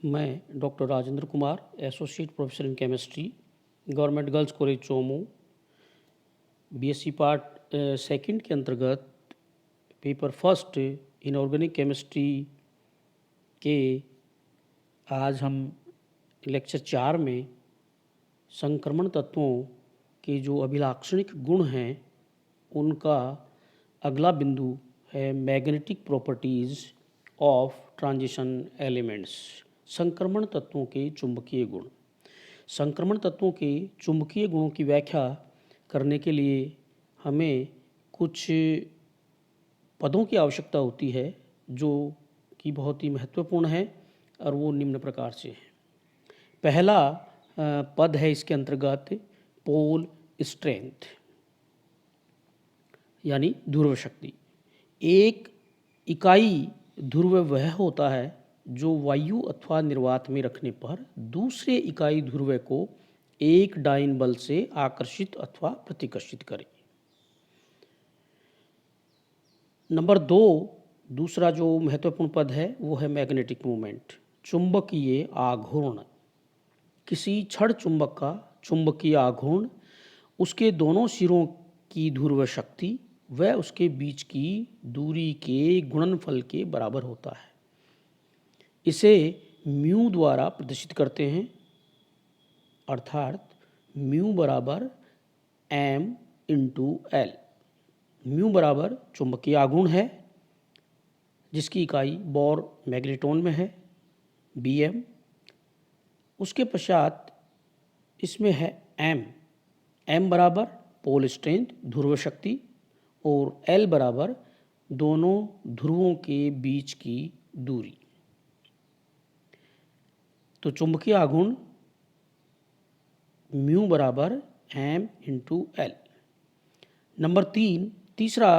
मैं doctor Rajendra Kumar, associate professor in chemistry, government girls college Chomu, BSc part second के अंतर्गत paper first inorganic chemistry के आज हम लेक्चर 4 में संक्रमण तत्वों के जो अभिलाक्षणिक गुण हैं उनका अगला बिंदु है magnetic properties of transition elements. संक्रमण तत्वों के चुंबकीय गुण। संक्रमण तत्वों के चुंबकीय गुणों की व्याख्या करने के लिए हमें कुछ पदों की आवश्यकता होती है जो कि बहुत ही महत्वपूर्ण है और वो निम्न प्रकार से है। पहला पद है इसके अंतर्गत पोल स्ट्रेंथ यानी ध्रुव शक्ति। एक इकाई ध्रुव वह होता है जो वायु अथवा निर्वात में रखने पर दूसरे इकाई ध्रुव को एक डाइन बल से आकर्षित अथवा प्रतिकर्षित करे। नंबर 2 दूसरा जो महत्वपूर्ण पद है वो है मैग्नेटिक मोमेंट, चुंबकीय आघूर्ण। किसी छड़ चुंबक का चुंबकीय आघूर्ण उसके दोनों सिरों की ध्रुव शक्ति व उसके बीच की दूरी के गुणनफल के बराबर होता है। इसे म्यू द्वारा प्रदर्शित करते हैं, अर्थात म्यू बराबर एम इंटू एल। म्यू बराबर चुंबकीय आघूर्ण है जिसकी इकाई बोर मैग्नेटोन में है बीएम। उसके पश्चात इसमें है एम बराबर पोल स्ट्रेंथ ध्रुव शक्ति और एल बराबर दोनों ध्रुवों के बीच की दूरी। तो चुंबकीय आघूर्ण म्यू बराबर एम इंटू एल। नंबर 3 तीसरा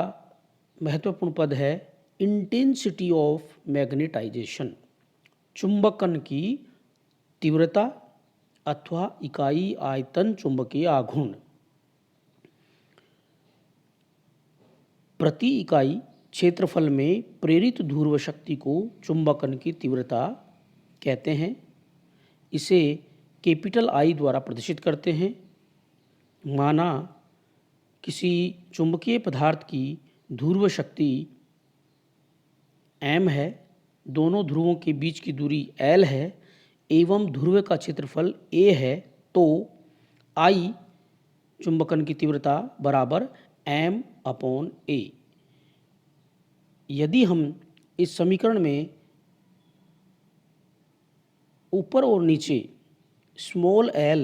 महत्वपूर्ण पद है इंटेंसिटी ऑफ मैग्नेटाइजेशन, चुंबकन की तीव्रता अथवा इकाई आयतन चुंबकीय आघूर्ण। प्रति इकाई क्षेत्रफल में प्रेरित ध्रुव शक्ति को चुंबकन की तीव्रता कहते हैं। इसे कैपिटल आई द्वारा प्रदर्शित करते हैं। माना किसी चुंबकीय पदार्थ की ध्रुव शक्ति m है, दोनों ध्रुवों के बीच की दूरी l है एवं ध्रुव का क्षेत्रफल a है, तो I चुंबकन की तीव्रता बराबर m/a। यदि हम इस समीकरण में ऊपर और नीचे स्मॉल l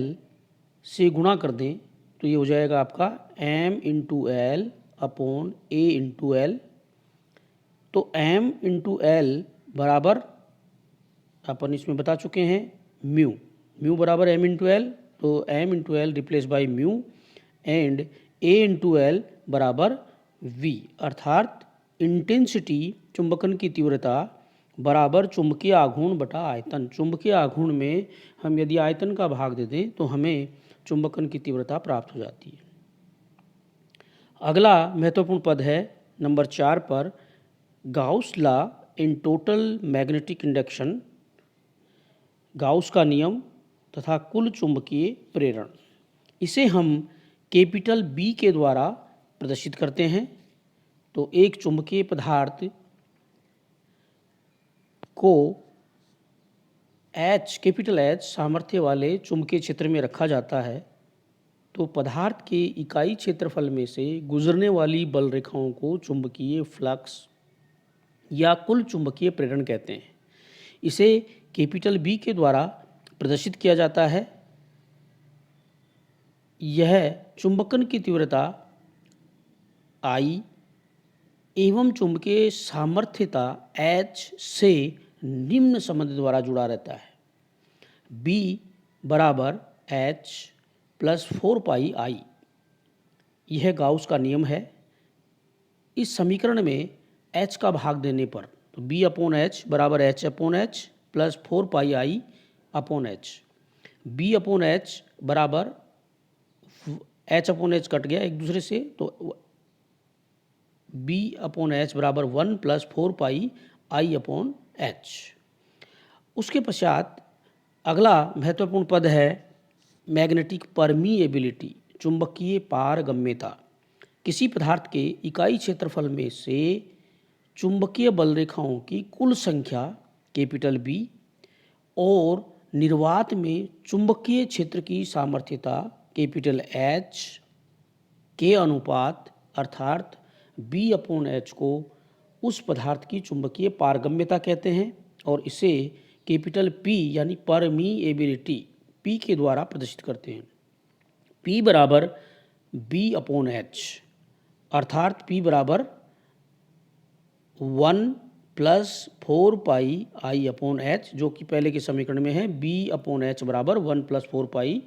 से गुणा कर दें तो ये हो जाएगा आपका m into L upon a into L. तो m इंटू एल बराबर अपन इसमें बता चुके हैं म्यू बराबर m इंटू एल, तो m into L replace by mu and a into L बराबर v, अर्थात इंटेंसिटी चुंबकन की तीव्रता बराबर चुंबकीय आघूर्ण बटा आयतन। चुंबकीय आघूर्ण में हम यदि आयतन का भाग दे दें तो हमें चुंबकन की तीव्रता प्राप्त हो जाती है। अगला महत्वपूर्ण पद है नंबर 4 पर Gauss law in total magnetic induction, Gauss का नियम तथा कुल चुंबकीय प्रेरण। इसे हम कैपिटल बी के द्वारा प्रदर्शित करते हैं। तो एक चुंबकीय पदार्थ को कैपिटल एच सामर्थ्य वाले चुंबकीय क्षेत्र में रखा जाता है तो पदार्थ के इकाई क्षेत्रफल में से गुजरने वाली बल रेखाओं को चुंबकीय फ्लक्स या कुल चुंबकीय प्रेरण कहते हैं। इसे कैपिटल बी के द्वारा प्रदर्शित किया जाता है। यह चुंबकन की तीव्रता I एवं चुंबकीय सामर्थ्यता H से निम्न संबंध द्वारा जुड़ा रहता है। B बराबर H प्लस 4 पाई I, यह गाउस का नियम है। इस समीकरण में H का भाग देने पर तो B अपॉन H बराबर H upon H plus 4 pi I upon H। B upon H बराबर H अपॉन H कट गया एक दूसरे से, तो B अपॉन H बराबर 1 plus 4 pi I upon H। उसके पश्चात अगला महत्वपूर्ण पद है मैग्नेटिक परमीएबिलिटी, चुंबकीय पारगम्यता। किसी पदार्थ के इकाई क्षेत्रफल में से चुंबकीय बल रेखाओं की कुल संख्या कैपिटल बी और निर्वात में चुंबकीय क्षेत्र की सामर्थ्यता कैपिटल एच के अनुपात अर्थात B/H को उस पदार्थ की चुंबकीय पारगम्यता कहते हैं और इसे कैपिटल P यानी परमीएबिलिटी P के द्वारा प्रदर्शित करते हैं। P बराबर B/H अर्थात P बराबर 1 + 4 पाई I/H, जो कि पहले के समीकरण में है B/H बराबर 1 + 4 पाई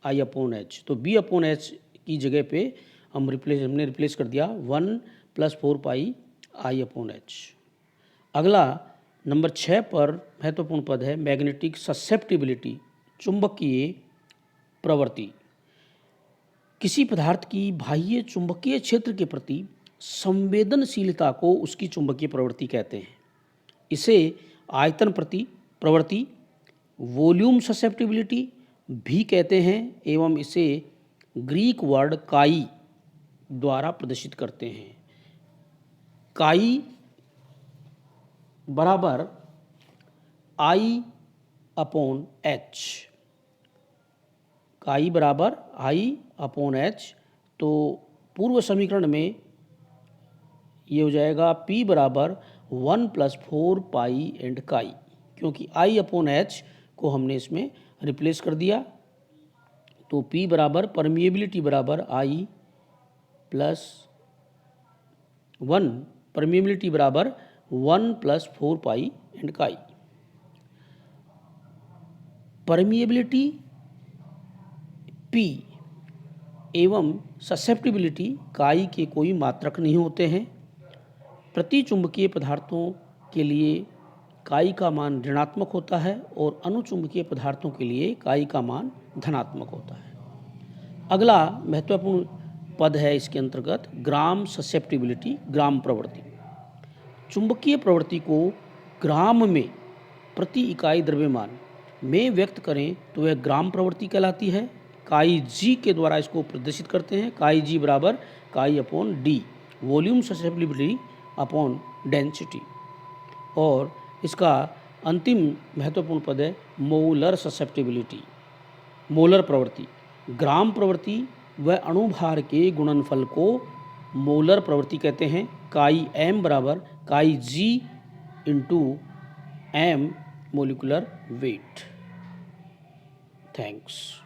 I/H। तो B/H की जगह पे हमने रिप्लेस कर दिया 1 + 4 पाई I/H। अगला नंबर 6 पर महत्वपूर्ण पद है मैग्नेटिक ससेप्टिबिलिटी, चुंबकीय प्रवृत्ति। किसी पदार्थ की बाह्य चुंबकीय क्षेत्र के प्रति संवेदनशीलता को उसकी चुंबकीय प्रवृत्ति कहते हैं। इसे आयतन प्रति प्रवृत्ति, वॉल्यूम ससेप्टिबिलिटी भी कहते हैं एवं इसे ग्रीक वर्ड काई द्वारा प्रदर्शित करते हैं। काई बराबर I/H, काई बराबर I/H। तो पूर्व समीकरण में ये हो जाएगा P बराबर 1 + 4 पाई एंड काई, क्योंकि I/H को हमने इसमें रिप्लेस कर दिया। तो P बराबर परमिएबिलिटी बराबर I + 1, परमिएबिलिटी बराबर 1 + 4 पाई एंड काई। परमिएबिलिटी P एवं ससेप्टिबिलिटी काई के कोई मात्रक नहीं होते हैं। प्रति चुंबकीय पदार्थों के लिए काई का मान ऋणात्मक होता है और अनुचुंबकीय पदार्थों के लिए काई का मान धनात्मक होता है। अगला महत्वपूर्ण पद है इसके अंतर्गत ग्राम ससेप्टिबिलिटी, ग्राम प्रवृत्ति। चुंबकीय प्रवृत्ति को ग्राम में प्रति इकाई द्रव्यमान में व्यक्त करें तो वह ग्राम प्रवृत्ति कहलाती है। काई जी के द्वारा इसको प्रदर्शित करते हैं। काई जी बराबर काई/D, वॉल्यूम ससेप्टिबिलिटी अपॉन डेंसिटी। और इसका अंतिम महत्वपूर्ण पद है मोलर ससेप्टिबिलिटी, मोलर प्रवृत्ति। ग्राम प्रवृत्ति व अणुभार के गुणनफल को मोलर प्रवृत्ति कहते हैं। काई m बराबर chi g into m molecular weight. Thanks.